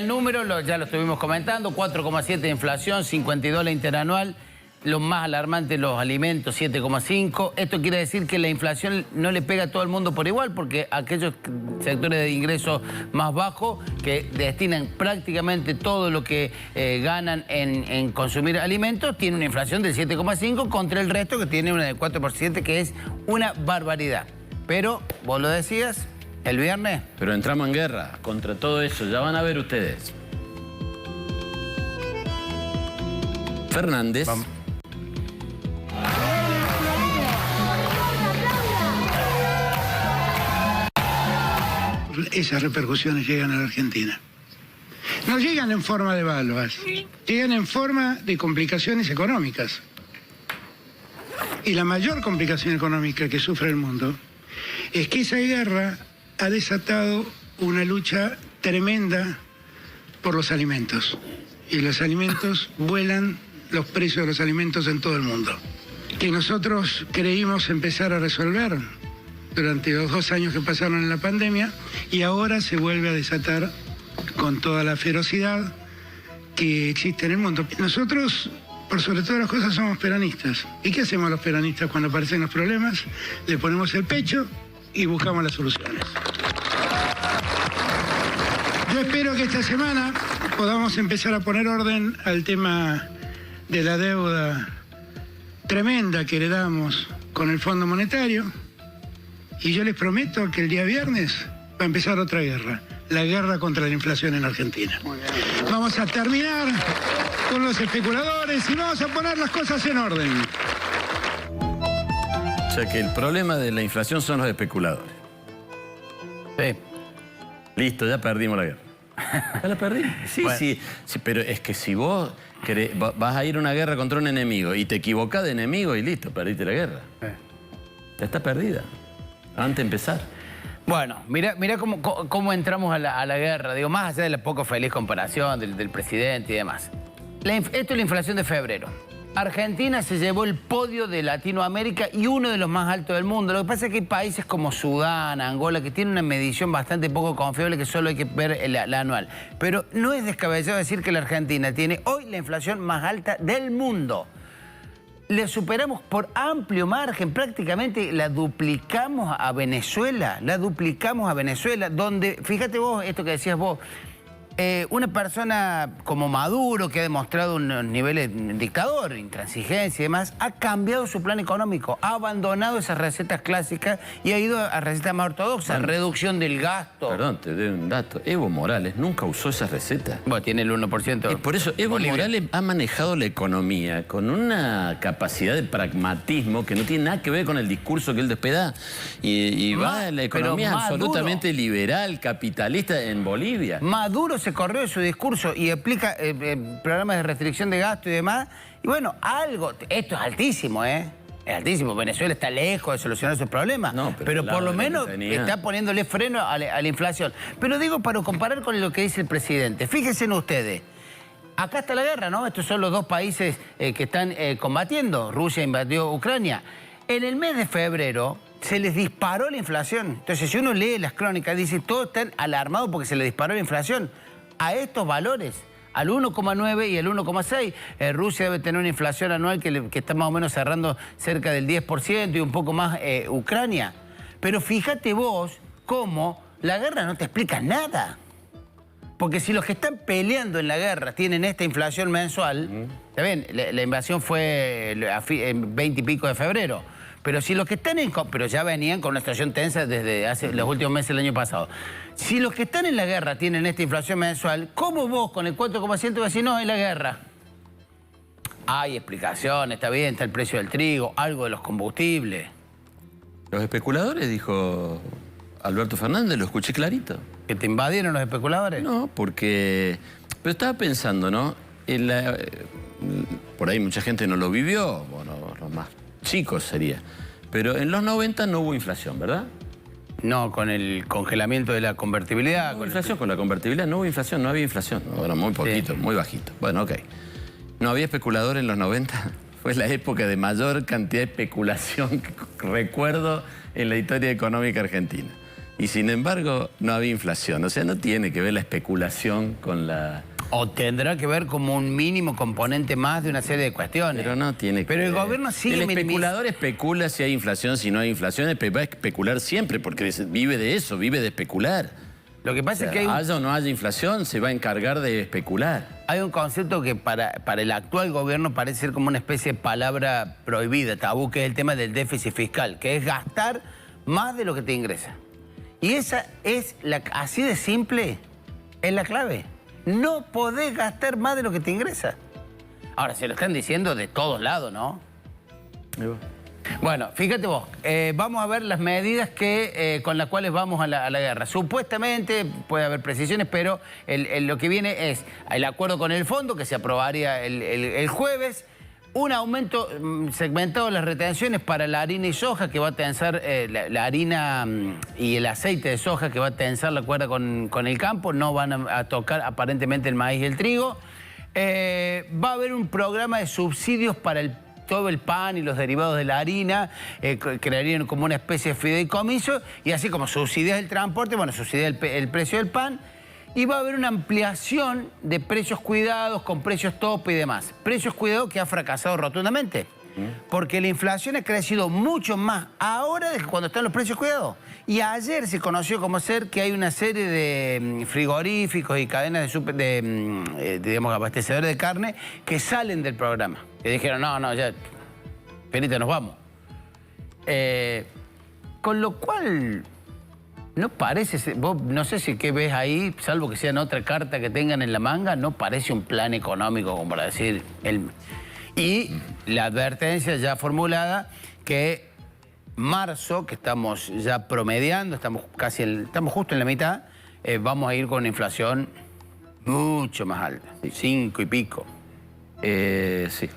el número, ya lo estuvimos comentando, 4,7 de inflación, 52 la interanual. Lo más alarmante, los alimentos, 7,5. Esto quiere decir que la inflación no le pega a todo el mundo por igual, porque aquellos sectores de ingresos más bajos que destinan prácticamente todo lo que ganan en consumir alimentos, tienen una inflación del 7,5 contra el resto que tiene una del 4%, que es una barbaridad. Pero, vos lo decías, el viernes... Pero entramos en guerra contra todo eso, ya van a ver ustedes. Fernández... Vamos. Esas repercusiones llegan a la Argentina. No llegan en forma de evaluas, llegan en forma de complicaciones económicas. Y la mayor complicación económica que sufre el mundo es que esa guerra ha desatado una lucha tremenda por los alimentos. Y los alimentos vuelan, los precios de los alimentos en todo el mundo. Que nosotros creímos empezar a resolver durante los 2 años que pasaron en la pandemia, y ahora se vuelve a desatar con toda la ferocidad que existe en el mundo. Nosotros, por sobre todas las cosas, somos peronistas. ¿Y qué hacemos los peronistas cuando aparecen los problemas? Le ponemos el pecho y buscamos las soluciones. Yo espero que esta semana podamos empezar a poner orden al tema de la deuda tremenda que heredamos con el Fondo Monetario. Y yo les prometo que el día viernes va a empezar otra guerra, la guerra contra la inflación en Argentina. Vamos a terminar con los especuladores y vamos a poner las cosas en orden. O sea que el problema de la inflación son los especuladores. Sí. Listo, ya perdimos la guerra. ¿Ya la perdí? Sí, bueno. sí, pero es que si vos vas a ir a una guerra contra un enemigo y te equivocás de enemigo y listo, perdiste la guerra. Ya está perdida. Antes de empezar. Bueno, mira cómo entramos a la guerra. Digo, más allá de la poco feliz comparación del presidente y demás. Esto es la inflación de febrero. Argentina se llevó el podio de Latinoamérica y uno de los más altos del mundo. Lo que pasa es que hay países como Sudán, Angola, que tienen una medición bastante poco confiable, que solo hay que ver la anual. Pero no es descabellado decir que la Argentina tiene hoy la inflación más alta del mundo. Le superamos por amplio margen, prácticamente la duplicamos a Venezuela, donde, fíjate vos, esto que decías vos, una persona como Maduro, que ha demostrado unos niveles de dictador, intransigencia y demás, ha cambiado su plan económico, ha abandonado esas recetas clásicas y ha ido a recetas más ortodoxas, bueno, reducción del gasto. Perdón, te doy un dato. Evo Morales nunca usó esas recetas. Bueno, tiene el 1%. Por eso Evo Morales ha manejado la economía con una capacidad de pragmatismo que no tiene nada que ver con el discurso que él despeda. Y va, la economía es absolutamente liberal, capitalista en Bolivia. Maduro se corrió de su discurso y explica programas de restricción de gasto y demás. Y bueno, esto es altísimo, ¿eh? Es altísimo. Venezuela está lejos de solucionar sus problemas. No, pero por lo menos está poniéndole freno a la inflación. Pero digo, para comparar con lo que dice el presidente, fíjense en ustedes. Acá está la guerra, ¿no? Estos son los dos países que están combatiendo. Rusia invadió Ucrania. En el mes de febrero se les disparó la inflación. Entonces, si uno lee las crónicas, dice, todos están alarmados porque se les disparó la inflación. A estos valores, al 1,9 y al 1,6. Rusia debe tener una inflación anual que está más o menos cerrando cerca del 10% y un poco más Ucrania. Pero fíjate vos cómo la guerra no te explica nada. Porque si los que están peleando en la guerra tienen esta inflación mensual, ¿está bien? La invasión fue en 20 y pico de febrero. Pero si los que están pero ya venían con una situación tensa desde los últimos meses del año pasado. Si los que están en la guerra tienen esta inflación mensual, ¿cómo vos con el 4,7 vas a decir, no, es la guerra? Hay explicación, está bien, está el precio del trigo, algo de los combustibles. Los especuladores, dijo Alberto Fernández, lo escuché clarito. ¿Que te invadieron los especuladores? No, porque... Pero estaba pensando, ¿no? Por ahí mucha gente no lo vivió, bueno, los más chicos sería. Pero en los 90 no hubo inflación, ¿verdad? No, con el congelamiento de la convertibilidad. No hubo inflación, con la convertibilidad no hubo inflación, no había inflación. Bueno, muy poquito, sí. Muy bajito. Bueno, ok. ¿No había especulador en los 90? Fue la época de mayor cantidad de especulación que recuerdo en la historia económica argentina. Y sin embargo, no había inflación. O sea, no tiene que ver la especulación con la... O tendrá que ver como un mínimo componente más de una serie de cuestiones. Pero no tiene que Pero el ver. gobierno sigue El minimizando. especulador especula si hay inflación, si no hay inflación, va a especular siempre, porque vive de eso, vive de especular. Lo que pasa O sea, es que hay haya o no haya inflación, se va a encargar de especular. hay un concepto que para el actual gobierno parece ser como una especie de palabra prohibida, tabú, que es el tema del déficit fiscal, que es gastar más de lo que te ingresa. Y esa es, así de simple, es la clave. No podés gastar más de lo que te ingresa. Ahora, se lo están diciendo de todos lados, ¿no? Bueno, fíjate vos, vamos a ver las medidas con las cuales vamos a la guerra. Supuestamente puede haber precisiones, pero lo que viene es el acuerdo con el fondo, que se aprobaría el jueves, un aumento segmentado de las retenciones para la harina y soja, que va a tensar la harina y el aceite de soja, que va a tensar la cuerda con el campo, no van a tocar aparentemente el maíz y el trigo. Va a haber un programa de subsidios para todo el pan y los derivados de la harina, crearían como una especie de fideicomiso, y así como subsidias el transporte, bueno, subsidia el precio del pan, y va a haber una ampliación de precios cuidados con precios tope y demás. Precios cuidados que ha fracasado rotundamente, porque la inflación ha crecido mucho más ahora de que cuando están los precios cuidados. Y ayer se conoció como ser que hay una serie de frigoríficos y cadenas digamos, abastecedores de carne que salen del programa. Y dijeron, no, ya, Perita, nos vamos. Con lo cual, no parece, vos no sé si qué ves ahí, salvo que sea en otra carta que tengan en la manga, no parece un plan económico, como para decir... Y la advertencia ya formulada que marzo, que estamos ya promediando, estamos justo en la mitad, vamos a ir con una inflación mucho más alta, 5 y pico. Sí.